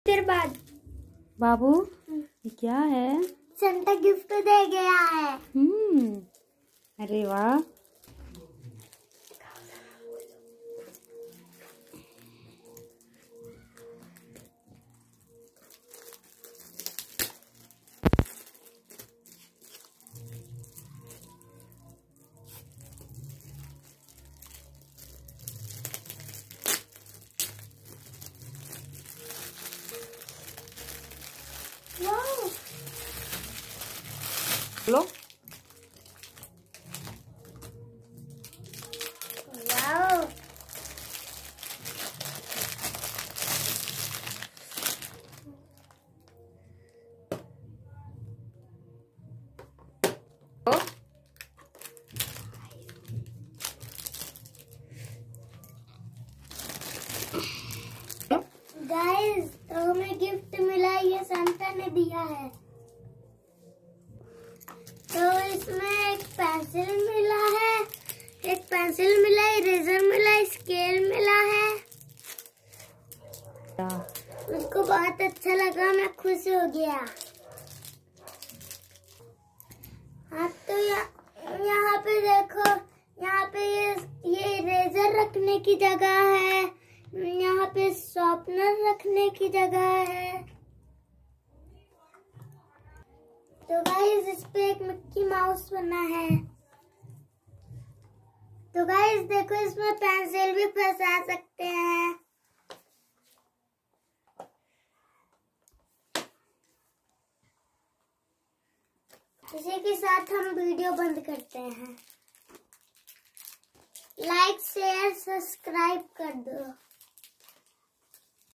देर बाद बाबू ये क्या है? सेंटा गिफ्ट दे गया है। अरे वाह। लो गाइस, तो हमें गिफ्ट मिला, ये सांता ने दिया है। तो इसमें एक पेंसिल मिला है, इरेजर मिला, स्केल मिला है। मुझको बहुत अच्छा लगा, मैं खुश हो गया। हाँ, तो यहाँ पे देखो, यहाँ पे ये इरेजर रखने की जगह है, यहाँ पे शॉर्पनर रखने की जगह है। तो गाइस, इस पे एक मिक्की माउस बना है। तो गाइस देखो, इसमें पेंसिल भी फंसा सकते हैं। इसी के साथ हम वीडियो बंद करते हैं। लाइक, शेयर, सब्सक्राइब कर दो।